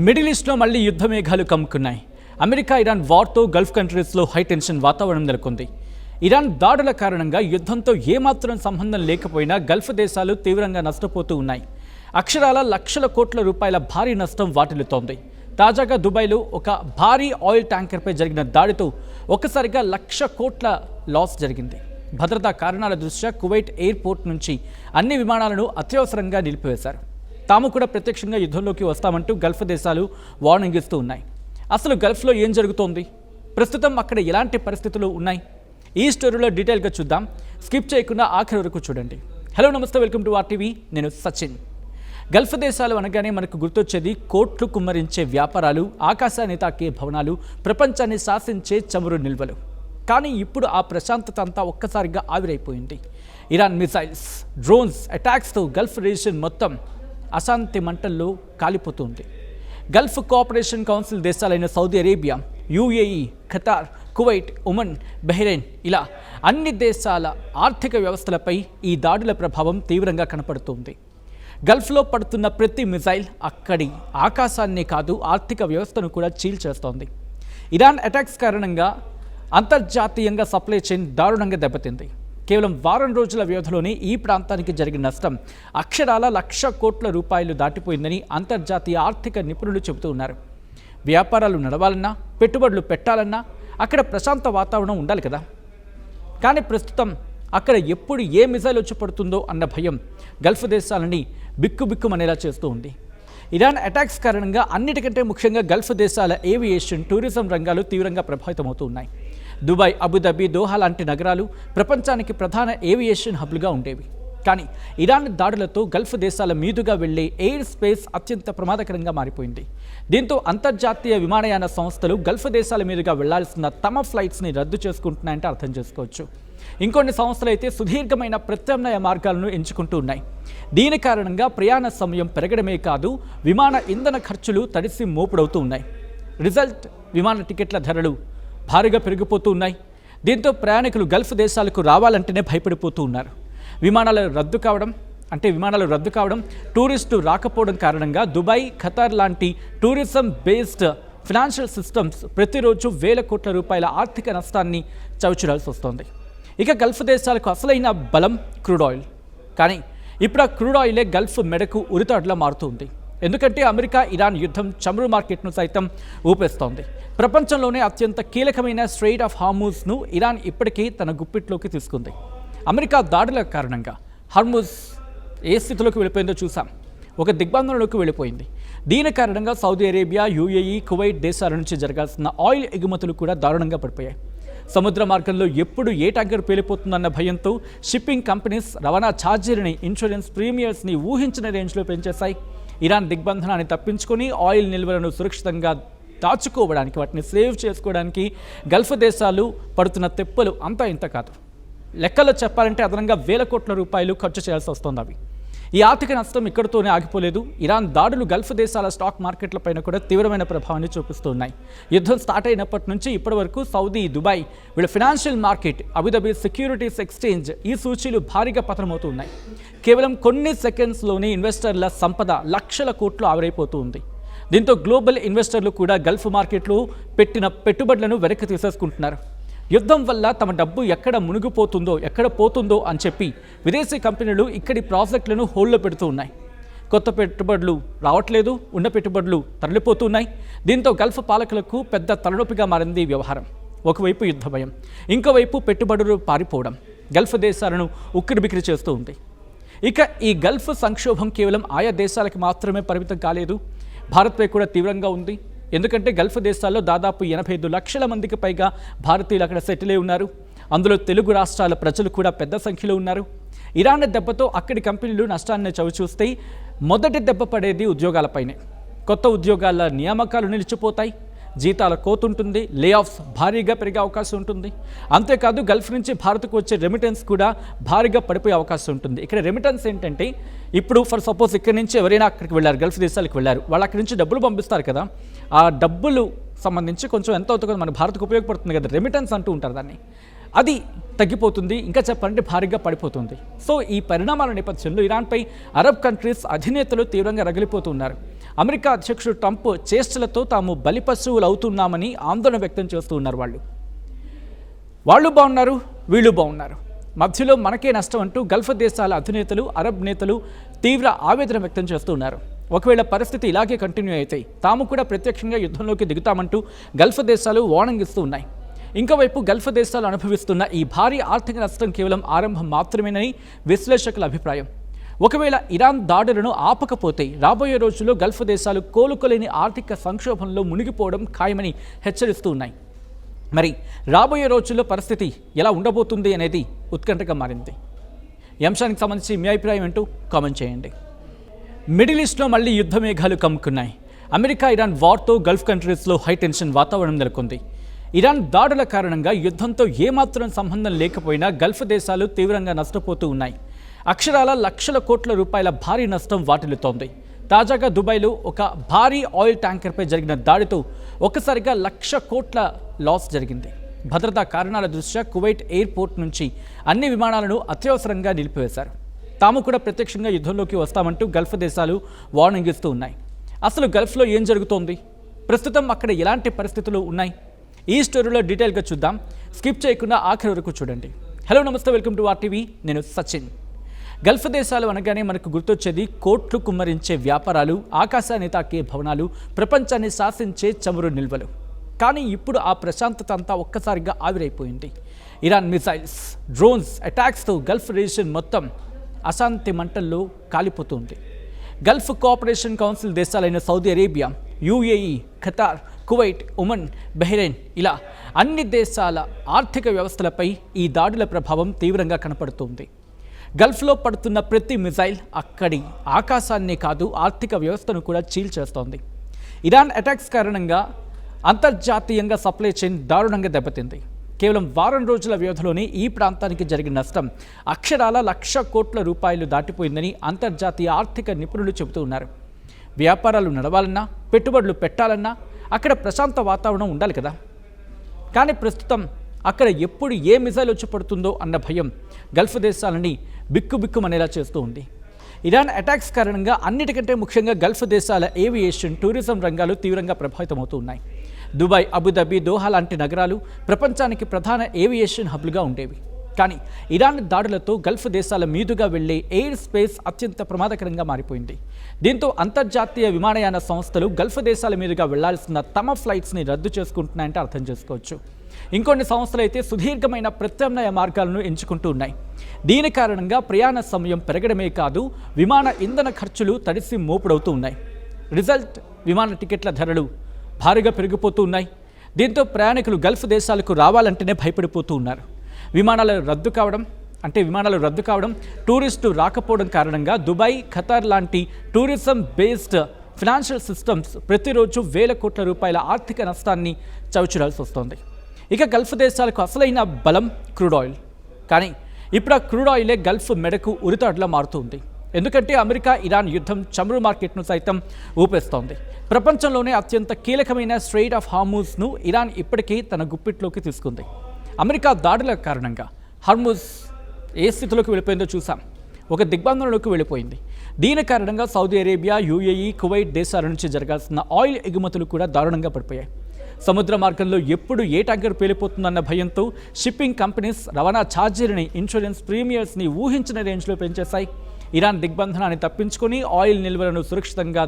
Middle ఈస్ట్లో మళ్లీ యుద్ధ మేఘాలు కమ్ముకున్నాయి. అమెరికా ఇరాన్ వార్తో గల్ఫ్ కంట్రీస్లో హై టెన్షన్ వాతావరణం నెలకొంది. ఇరాన్ దాడుల కారణంగా యుద్ధంతో ఏమాత్రం సంబంధం లేకపోయినా గల్ఫ్ దేశాలు తీవ్రంగా నష్టపోతూ ఉన్నాయి. అక్షరాల లక్షల కోట్ల రూపాయల భారీ నష్టం వాటిల్లుతోంది. తాజాగా దుబాయ్లో ఒక భారీ ఆయిల్ ట్యాంకర్పై జరిగిన దాడితో ఒక్కసారిగా 1,00,000 కోట్ల లాస్ జరిగింది. భద్రతా కారణాల దృష్ట్యా కువైట్ ఎయిర్పోర్ట్ నుంచి అన్ని విమానాలను అత్యవసరంగా నిలిపివేశారు. తాము కూడా ప్రత్యక్షంగా యుద్ధంలోకి వస్తామంటూ గల్ఫ్ దేశాలు వార్నింగ్ ఇస్తూ ఉన్నాయి. అసలు గల్ఫ్లో ఏం జరుగుతోంది, ప్రస్తుతం అక్కడ ఎలాంటి పరిస్థితులు ఉన్నాయి, ఈ స్టోరీలో డీటెయిల్గా చూద్దాం. స్కిప్ చేయకుండా ఆఖరి వరకు చూడండి. హలో నమస్తే, వెల్కమ్ టు RTV. నేను సచిన్. గల్ఫ్ దేశాలు అనగానే మనకు గుర్తొచ్చేది కోట్లు కుమ్మరించే వ్యాపారాలు, ఆకాశాన్ని తాకే భవనాలు, ప్రపంచాన్ని శాసించే చమురు నిల్వలు. కానీ ఇప్పుడు ఆ ప్రశాంతత అంతా ఒక్కసారిగా ఆవిరైపోయింది. ఇరాన్ మిసైల్స్, డ్రోన్స్ అటాక్స్తో గల్ఫ్ రీజియన్ మొత్తం అశాంతి మంటల్లో కాలిపోతుంది. గల్ఫ్ కోఆపరేషన్ కౌన్సిల్ దేశాలైన Saudi Arabia, UAE, Qatar, Kuwait, Oman, Bahrain ఇలా అన్ని దేశాల ఆర్థిక వ్యవస్థలపై ఈ దాడుల ప్రభావం తీవ్రంగా కనపడుతుంది. గల్ఫ్లో పడుతున్న ప్రతి మిసైల్ అక్కడి ఆకాశాన్నే కాదు, ఆర్థిక వ్యవస్థను కూడా చీల్చేస్తోంది. ఇరాన్ అటాక్స్ కారణంగా అంతర్జాతీయంగా సప్లై చైన్ దారుణంగా దెబ్బతింది. కేవలం వారం రోజుల వ్యవధిలోనే ఈ ప్రాంతానికి జరిగిన నష్టం అక్షరాల 1,00,000 కోట్ల రూపాయలు దాటిపోయిందని అంతర్జాతీయ ఆర్థిక నిపుణులు చెబుతూ ఉన్నారు. వ్యాపారాలు నడవాలన్నా, పెట్టుబడులు పెట్టాలన్నా అక్కడ ప్రశాంత వాతావరణం ఉండాలి కదా. కానీ ప్రస్తుతం అక్కడ ఎప్పుడు ఏ మిసైల్ వచ్చి పడుతుందో అన్న భయం గల్ఫ్ దేశాలని బిక్కుబిక్కుమనేలా చేస్తూ ఉంది. ఇరాన్ అటాక్స్ కారణంగా అన్నిటికంటే ముఖ్యంగా గల్ఫ్ దేశాల ఏవియేషన్, టూరిజం రంగాలు తీవ్రంగా ప్రభావితమవుతూ ఉన్నాయి. దుబాయ్, అబుదాబి, దోహా లాంటి నగరాలు ప్రపంచానికి ప్రధాన ఏవియేషన్ హబ్లుగా ఉండేవి. కానీ ఇరాన్ దాడులతో గల్ఫ్ దేశాల మీదుగా వెళ్లే ఎయిర్ స్పేస్ అత్యంత ప్రమాదకరంగా మారిపోయింది. దీంతో అంతర్జాతీయ విమానయాన సంస్థలు గల్ఫ్ దేశాల మీదుగా వెళ్లాల్సిన తమ ఫ్లైట్స్ని రద్దు చేసుకుంటున్నాయంటే అర్థం చేసుకోవచ్చు. ఇంకొన్ని సంస్థలు అయితే సుదీర్ఘమైన ప్రత్యామ్నాయ మార్గాలను ఎంచుకుంటూ ఉన్నాయి. దీని కారణంగా ప్రయాణ సమయం పెరగడమే కాదు, విమాన ఇంధన ఖర్చులు తడిసి మోపుడవుతూ ఉన్నాయి. రిజల్ట్, విమాన టికెట్ల ధరలు భారీగా పెరిగిపోతూ ఉన్నాయి. దీంతో ప్రయాణికులు గల్ఫ్ దేశాలకు రావాలంటేనే భయపడిపోతూ ఉన్నారు. విమానాలు రద్దు కావడం, టూరిస్టు రాకపోవడం కారణంగా దుబాయ్, ఖతార్ లాంటి టూరిజం బేస్డ్ ఫినాన్షియల్ సిస్టమ్స్ ప్రతిరోజు వేల కోట్ల రూపాయల ఆర్థిక నష్టాన్ని చవిచూడాల్సి వస్తోంది. ఇక గల్ఫ్ దేశాలకు అసలైన బలం క్రూడ్ ఆయిల్. కానీ ఇప్పుడు ఆ క్రూడ్ ఆయిలే గల్ఫ్ మెడకు ఉరితాడులా మారుతుంది. ఎందుకంటే అమెరికా ఇరాన్ యుద్ధం చమురు మార్కెట్ను సైతం ఊపేస్తోంది. ప్రపంచంలోనే అత్యంత కీలకమైన స్ట్రెయిట్ ఆఫ్ హార్ముజ్ను ఇరాన్ ఇప్పటికీ తన గుప్పిట్లోకి తీసుకుంది. అమెరికా దాడుల కారణంగా హార్ముజ్ ఏ స్థితిలోకి వెళ్ళిపోయిందో చూసాం. ఒక దిగ్బంధంలోకి వెళ్ళిపోయింది. దీని కారణంగా సౌదీ అరేబియా, UAE, కువైట్ దేశాల నుంచి జరగాల్సిన ఆయిల్ ఎగుమతులు కూడా దారుణంగా పడిపోయాయి. సముద్ర మార్గంలో ఎప్పుడు ఏ ట్యాంకర్ పేలిపోతుందన్న భయంతో షిప్పింగ్ కంపెనీస్ రవాణా ఛార్జీలని, ఇన్సూరెన్స్ ప్రీమియర్స్ని ఊహించిన రేంజ్లో పెంచేశాయి. ఇరాన్ దిగ్బంధనాన్ని తప్పించుకొని ఆయిల్ నిల్వలను సురక్షితంగా దాచుకోవడానికి, వాటిని సేవ్ చేసుకోవడానికి గల్ఫ్ దేశాలు పడుతున్న తెప్పలు అంతా ఇంత కాదు. లెక్కలో చెప్పాలంటే అదనంగా వేల కోట్ల రూపాయలు ఖర్చు చేయాల్సి వస్తుంది. అవి ఈ ఆర్థిక నష్టం ఇక్కడితోనే ఆగిపోలేదు. ఇరాన్ దాడులు గల్ఫ్ దేశాల స్టాక్ మార్కెట్లపైన కూడా తీవ్రమైన ప్రభావాన్ని చూపిస్తున్నాయి. యుద్ధం స్టార్ట్ అయినప్పటి నుంచి ఇప్పటి వరకు సౌదీ, దుబాయ్ వీళ్ళ financial market, Abu Dhabi securities exchange ఈ సూచీలు భారీగా పతనమవుతూ ఉన్నాయి. కేవలం కొన్ని సెకండ్స్లోనే ఇన్వెస్టర్ల సంపద లక్షల కోట్లు ఆవిరైపోతూ ఉంది. దీంతో గ్లోబల్ ఇన్వెస్టర్లు కూడా గల్ఫ్ మార్కెట్లో పెట్టిన పెట్టుబడులను వెనక్కి తీసేసుకుంటున్నారు. యుద్ధం వల్ల తమ డబ్బు ఎక్కడ మునిగిపోతుందో, ఎక్కడ పోతుందో అని చెప్పి విదేశీ కంపెనీలు ఇక్కడి ప్రాజెక్టులను హోల్డ్లో పెడుతూ ఉన్నాయి. కొత్త పెట్టుబడులు రావట్లేదు, ఉన్న పెట్టుబడులు తరలిపోతున్నాయి. దీంతో గల్ఫ్ పాలకులకు పెద్ద తలనొప్పిగా మారింది ఈ వ్యవహారం. ఒకవైపు యుద్ధ భయం, ఇంకోవైపు పెట్టుబడులు పారిపోవడం గల్ఫ్ దేశాలను ఉక్కిరిబిక్కిరి చేస్తూ ఉంది. ఇక ఈ గల్ఫ్ సంక్షోభం కేవలం ఆయా దేశాలకు మాత్రమే పరిమితం కాలేదు, భారత్పై కూడా తీవ్రంగా ఉంది. ఎందుకంటే గల్ఫ్ దేశాల్లో దాదాపు 85 లక్షల మందికి పైగా భారతీయులు అక్కడ సెటిల్ అయి ఉన్నారు. అందులో తెలుగు రాష్ట్రాల ప్రజలు కూడా పెద్ద సంఖ్యలో ఉన్నారు. ఇరాన్ దెబ్బతో అక్కడి కంపెనీలు నష్టాన్ని చవిచూస్తే మొదటి దెబ్బ పడేది ఉద్యోగాలపైనే. కొత్త ఉద్యోగాల నియామకాలు నిలిచిపోతాయి, జీతాల కోతుంటుంది, లే ఆఫ్స్ భారీగా పెరిగే అవకాశం ఉంటుంది. అంతేకాదు గల్ఫ్ నుంచి భారత్కు వచ్చే రెమిటెన్స్ కూడా భారీగా పడిపోయే అవకాశం ఉంటుంది. ఇక్కడ రెమిటెన్స్ ఏంటంటే, ఇప్పుడు ఫర్ సపోజ్ ఇక్కడి నుంచి ఎవరైనా అక్కడికి వెళ్ళారు, గల్ఫ్ దేశాలకు వెళ్ళారు, వాళ్ళు అక్కడి నుంచి డబ్బులు పంపిస్తారు కదా, ఆ డబ్బులు సంబంధించి కొంచెం ఎంత అవుతుందో మన భారత్కు ఉపయోగపడుతుంది కదా, రెమిటెన్స్ అంటూ ఉంటారు దాన్ని. అది తగ్గిపోతుంది, ఇంకా చెప్పాలంటే భారీగా పడిపోతుంది. సో ఈ పరిణామాల నేపథ్యంలో ఇరాన్పై అరబ్ కంట్రీస్ అధినేతలు తీవ్రంగా రగిలిపోతున్నారు. అమెరికా అధ్యక్షుడు ట్రంప్ చేష్టలతో తాము బలిపశువులు అవుతున్నామని ఆందోళన వ్యక్తం చేస్తూ ఉన్నారు. వాళ్ళు బాగున్నారు, వీళ్ళు బాగున్నారు, మధ్యలో మనకే నష్టం అంటూ గల్ఫ్ దేశాల అధినేతలు, అరబ్ నేతలు తీవ్ర ఆవేదన వ్యక్తం చేస్తున్నారు. ఒకవేళ పరిస్థితి ఇలాగే కంటిన్యూ అయితే తాము కూడా ప్రత్యక్షంగా యుద్ధంలోకి దిగుతామంటూ గల్ఫ్ దేశాలు వార్నింగ్ ఇస్తూ ఉన్నాయి. ఇంకోవైపు గల్ఫ్ దేశాలు అనుభవిస్తున్న ఈ భారీ ఆర్థిక నష్టం కేవలం ఆరంభం మాత్రమేనని విశ్లేషకుల అభిప్రాయం. ఒకవేళ ఇరాన్ దాడులను ఆపకపోతే రాబోయే రోజుల్లో గల్ఫ్ దేశాలు కోలుకోలేని ఆర్థిక సంక్షోభంలో మునిగిపోవడం ఖాయమని హెచ్చరిస్తూ ఉన్నాయి. మరి రాబోయే రోజుల్లో పరిస్థితి ఎలా ఉండబోతుంది అనేది ఉత్కంఠగా మారింది. ఈ అంశానికి సంబంధించి మీ అభిప్రాయం ఏంటో కామెంట్ చేయండి. మిడిల్ ఈస్ట్లో మళ్లీ యుద్ధ మేఘాలు కమ్ముకున్నాయి. అమెరికా ఇరాన్ వార్తో గల్ఫ్ కంట్రీస్లో హై టెన్షన్ వాతావరణం నెలకొంది. ఇరాన్ దాడుల కారణంగా యుద్ధంతో ఏమాత్రం సంబంధం లేకపోయినా గల్ఫ్ దేశాలు తీవ్రంగా నష్టపోతూ ఉన్నాయి. అక్షరాల లక్షల కోట్ల రూపాయల భారీ నష్టం వాటిల్లుతోంది. తాజాగా దుబాయ్లో ఒక భారీ ఆయిల్ ట్యాంకర్పై జరిగిన దాడితో ఒక్కసారిగా 1,00,000 కోట్ల లాస్ జరిగింది. భద్రతా కారణాల దృష్ట్యా కువైట్ ఎయిర్పోర్ట్ నుంచి అన్ని విమానాలను అత్యవసరంగా నిలిపివేశారు. తాము కూడా ప్రత్యక్షంగా యుద్ధంలోకి వస్తామంటూ గల్ఫ్ దేశాలు వార్నింగ్ ఇస్తూ ఉన్నాయి. అసలు గల్ఫ్లో ఏం జరుగుతోంది, ప్రస్తుతం అక్కడ ఎలాంటి పరిస్థితులు ఉన్నాయి, ఈ స్టోరీలో డీటెయిల్గా చూద్దాం. స్కిప్ చేయకుండా ఆఖరి వరకు చూడండి. హలో, నమస్తే, వెల్కమ్ టు RTV. నేను సచిన్. గల్ఫ్ దేశాలు అనగానే మనకు గుర్తొచ్చేది కోట్లు కుమ్మరించే వ్యాపారాలు, ఆకాశాన్ని తాకే భవనాలు, ప్రపంచాన్ని శాసించే చమురు నిల్వలు. కానీ ఇప్పుడు ఆ ప్రశాంతత అంతా ఒక్కసారిగా ఆవిరైపోయింది. ఇరాన్ మిసైల్స్, డ్రోన్స్ అటాక్స్తో గల్ఫ్ రీజియన్ మొత్తం అశాంతి మంటల్లో కాలిపోతుంది. గల్ఫ్ కోఆపరేషన్ కౌన్సిల్ దేశాలైన Saudi Arabia, UAE, Qatar, Kuwait, Oman, Bahrain ఇలా అన్ని దేశాల ఆర్థిక వ్యవస్థలపై ఈ దాడుల ప్రభావం తీవ్రంగా కనపడుతుంది. గల్ఫ్లో పడుతున్న ప్రతి మిసైల్ అక్కడి ఆకాశాన్నే కాదు, ఆర్థిక వ్యవస్థను కూడా చీల్చేస్తోంది. ఇరాన్ అటాక్స్ కారణంగా అంతర్జాతీయంగా సప్లై చైన్ దారుణంగా దెబ్బతింది. కేవలం వారం రోజుల వ్యవధిలోనే ఈ ప్రాంతానికి జరిగిన నష్టం అక్షరాల 1,00,000 కోట్ల రూపాయలు దాటిపోయిందని అంతర్జాతీయ ఆర్థిక నిపుణులు చెబుతూ ఉన్నారు. వ్యాపారాలు నడవాలన్నా, పెట్టుబడులు పెట్టాలన్నా అక్కడ ప్రశాంత వాతావరణం ఉండాలి కదా. కానీ ప్రస్తుతం అక్కడ ఎప్పుడు ఏ మిసైల్ వచ్చి పడుతుందో అన్న భయం గల్ఫ్ దేశాలని బిక్కుబిక్కుమనేలా చేస్తూ ఉంది. ఇరాన్ అటాక్స్ కారణంగా అన్నిటికంటే ముఖ్యంగా గల్ఫ్ దేశాల ఏవియేషన్, టూరిజం రంగాలు తీవ్రంగా ప్రభావితమవుతూ ఉన్నాయి. దుబాయ్, అబుదాబి, దోహా లాంటి నగరాలు ప్రపంచానికి ప్రధాన ఏవియేషన్ హబ్లుగా ఉండేవి. కానీ ఇరాన్ దాడులతో గల్ఫ్ దేశాల మీదుగా వెళ్లే ఎయిర్ స్పేస్ అత్యంత ప్రమాదకరంగా మారిపోయింది. దీంతో అంతర్జాతీయ విమానయాన సంస్థలు గల్ఫ్ దేశాల మీదుగా వెళ్లాల్సిన తమ ఫ్లైట్స్ని రద్దు చేసుకుంటున్నాయంటే అర్థం చేసుకోవచ్చు. ఇంకొన్ని సంస్థలు అయితే సుదీర్ఘమైన ప్రత్యామ్నాయ మార్గాలను ఎంచుకుంటూ ఉన్నాయి. దీని కారణంగా ప్రయాణ సమయం పెరగడమే కాదు, విమాన ఇంధన ఖర్చులు తడిసి మోపుడవుతూ ఉన్నాయి. రిజల్ట్, విమాన టికెట్ల ధరలు భారీగా పెరిగిపోతూ ఉన్నాయి. దీంతో ప్రయాణికులు గల్ఫ్ దేశాలకు రావాలంటేనే భయపడిపోతూ ఉన్నారు. విమానాలు రద్దు కావడం, టూరిస్టు రాకపోవడం కారణంగా దుబాయ్, ఖతార్ లాంటి టూరిజం బేస్డ్ ఫినాన్షియల్ సిస్టమ్స్ ప్రతిరోజు వేల కోట్ల రూపాయల ఆర్థిక నష్టాన్ని చవిచూడాల్సి వస్తోంది. ఇక గల్ఫ్ దేశాలకు అసలైన బలం క్రూడ్ ఆయిల్. కానీ ఇప్పుడు ఆ క్రూడ్ ఆయిలే గల్ఫ్ మెడకు ఉరితాడులా మారుతుంది. ఎందుకంటే అమెరికా ఇరాన్ యుద్ధం చమురు మార్కెట్ను సైతం ఊపేస్తోంది. ప్రపంచంలోనే అత్యంత కీలకమైన స్ట్రెయిట్ ఆఫ్ హార్ముజ్ను ఇరాన్ ఇప్పటికీ తన గుప్పిట్లోకి తీసుకుంది. అమెరికా దాడుల కారణంగా హార్ముజ్ ఏ స్థితిలోకి వెళ్ళిపోయిందో చూసాం. ఒక దిగ్బంధంలోకి వెళ్ళిపోయింది. దీని కారణంగా సౌదీ అరేబియా, UAE, కువైట్ దేశాల నుంచి జరగాల్సిన ఆయిల్ ఎగుమతులు కూడా దారుణంగా పడిపోయాయి. సముద్ర మార్గంలో ఎప్పుడు ఏ ట్యాంకర్ పేలిపోతుందన్న భయంతో షిప్పింగ్ కంపెనీస్ రవాణా ఛార్జీలని, ఇన్సూరెన్స్ ప్రీమియర్స్ని ఊహించిన రేంజ్లో పెంచేశాయి. ఇరాన్ దిగ్బంధనాన్ని తప్పించుకొని ఆయిల్ నిల్వలను సురక్షితంగా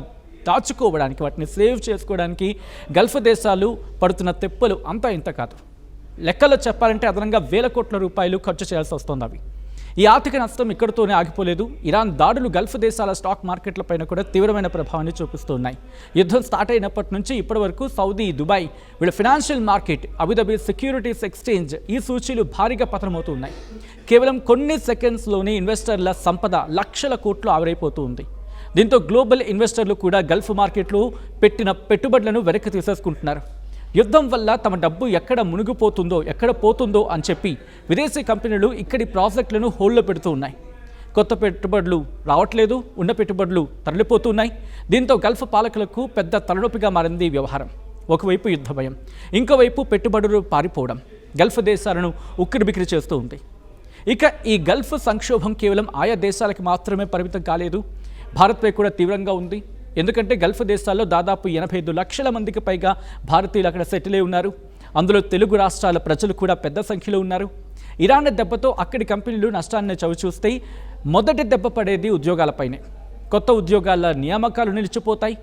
దాచుకోవడానికి, వాటిని సేవ్ చేసుకోవడానికి గల్ఫ్ దేశాలు పడుతున్న తెప్పలు అంతా ఇంత కాదు. లెక్కలో చెప్పాలంటే అదనంగా వేల కోట్ల రూపాయలు ఖర్చు చేయాల్సి వస్తుంది. అవి ఈ ఆర్థిక నష్టం ఇక్కడితోనే ఆగిపోలేదు. ఇరాన్ దాడులు గల్ఫ్ దేశాల స్టాక్ మార్కెట్లపైన కూడా తీవ్రమైన ప్రభావాన్ని చూపిస్తున్నాయి. యుద్ధం స్టార్ట్ అయినప్పటి నుంచి ఇప్పటి వరకు సౌదీ, దుబాయ్ వీళ్ళ financial market, Abu Dhabi securities exchange ఈ సూచీలు భారీగా పతనమవుతున్నాయి. కేవలం కొన్ని సెకండ్స్లోనే ఇన్వెస్టర్ల సంపద లక్షల కోట్లు ఆవిరైపోతూ ఉంది. దీంతో గ్లోబల్ ఇన్వెస్టర్లు కూడా గల్ఫ్ మార్కెట్లో పెట్టిన పెట్టుబడులను వెనక్కి తీసేసుకుంటున్నారు. యుద్ధం వల్ల తమ డబ్బు ఎక్కడ మునిగిపోతుందో, ఎక్కడ పోతుందో అని చెప్పి విదేశీ కంపెనీలు ఇక్కడి ప్రాజెక్టులను హోల్డ్లో పెడుతూ ఉన్నాయి. కొత్త పెట్టుబడులు రావట్లేదు, ఉన్న పెట్టుబడులు తరలిపోతున్నాయి. దీంతో గల్ఫ్ పాలకులకు పెద్ద తలనొప్పిగా మారింది వ్యవహారం. ఒకవైపు యుద్ధ భయం, ఇంకోవైపు పెట్టుబడులు పారిపోవడం గల్ఫ్ దేశాలను ఉక్కిరిబిక్కిరి చేస్తూ ఉంది. ఇక ఈ గల్ఫ్ సంక్షోభం కేవలం ఆయా దేశాలకు మాత్రమే పరిమితం కాలేదు, భారత్పై కూడా తీవ్రంగా ఉంది. ఎందుకంటే గల్ఫ్ దేశాల్లో దాదాపు 85 లక్షల మందికి పైగా భారతీయులు అక్కడ సెటిల్ అయి ఉన్నారు. అందులో తెలుగు రాష్ట్రాల ప్రజలు కూడా పెద్ద సంఖ్యలో ఉన్నారు. ఇరాన్ దెబ్బతో అక్కడి కంపెనీలు నష్టాన్ని చవిచూస్తాయి. మొదటి దెబ్బ పడేది ఉద్యోగాలపైనే. కొత్త ఉద్యోగాల నియామకాలు నిలిచిపోతాయి,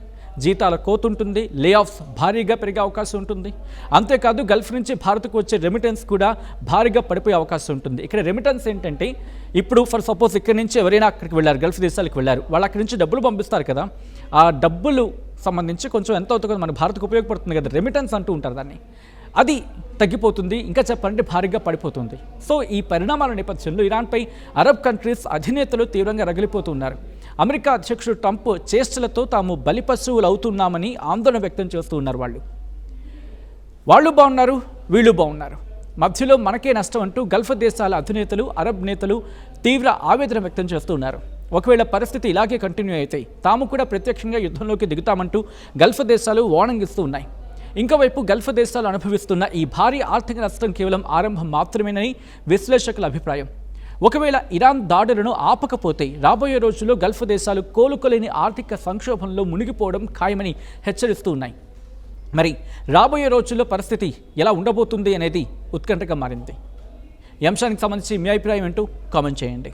జీతాల కోతుంటుంది, లే ఆఫ్స్ భారీగా పెరిగే అవకాశం ఉంటుంది. అంతేకాదు గల్ఫ్ నుంచి భారత్కు వచ్చే రెమిటెన్స్ కూడా భారీగా పడిపోయే అవకాశం ఉంటుంది. ఇక్కడ రెమిటెన్స్ ఏంటంటే, ఇప్పుడు ఫర్ సపోజ్ ఇక్కడ నుంచి ఎవరైనా అక్కడికి వెళ్ళారు, గల్ఫ్ దేశాలకు వెళ్ళారు, వాళ్ళు అక్కడి నుంచి డబ్బులు పంపిస్తారు కదా, ఆ డబ్బులు సంబంధించి కొంచెం ఎంత అవుతుందో మన భారత్కు ఉపయోగపడుతుంది కదా, రెమిటెన్స్ అంటూ ఉంటారు దాన్ని, అది తగ్గిపోతుంది. ఇంకా చెప్పాలంటే భారీగా పడిపోతుంది. సో ఈ పరిణామాల నేపథ్యంలో ఇరాన్పై అరబ్ కంట్రీస్ అధినేతలు తీవ్రంగా రగిలిపోతున్నారు. అమెరికా అధ్యక్షుడు ట్రంప్ చేష్టలతో తాము బలిపశువులు అవుతున్నామని ఆందోళన వ్యక్తం చేస్తూ ఉన్నారు. వాళ్ళు బాగున్నారు, వీళ్ళు బాగున్నారు, మధ్యలో మనకే నష్టం అంటూ గల్ఫ్ దేశాల అధినేతలు, అరబ్ నేతలు తీవ్ర ఆవేదన వ్యక్తం చేస్తూ ఉన్నారు. ఒకవేళ పరిస్థితి ఇలాగే కంటిన్యూ అయితే తాము కూడా ప్రత్యక్షంగా యుద్ధంలోకి దిగుతామంటూ గల్ఫ్ దేశాలు వార్నింగ్ ఇస్తూ ఉన్నాయి. ఇంకోవైపు గల్ఫ్ దేశాలు అనుభవిస్తున్న ఈ భారీ ఆర్థిక నష్టం కేవలం ఆరంభం మాత్రమేనని విశ్లేషకుల అభిప్రాయం. ఒకవేళ ఇరాన్ దాడులను ఆపకపోతే రాబోయే రోజుల్లో గల్ఫ్ దేశాలు కోలుకోలేని ఆర్థిక సంక్షోభంలో మునిగిపోవడం ఖాయమని హెచ్చరిస్తూ ఉన్నాయి. మరి రాబోయే రోజుల్లో పరిస్థితి ఎలా ఉండబోతుంది అనేది ఉత్కంఠగా మారింది. ఈ అంశానికి సంబంధించి మీ అభిప్రాయం ఏంటో కామెంట్ చేయండి.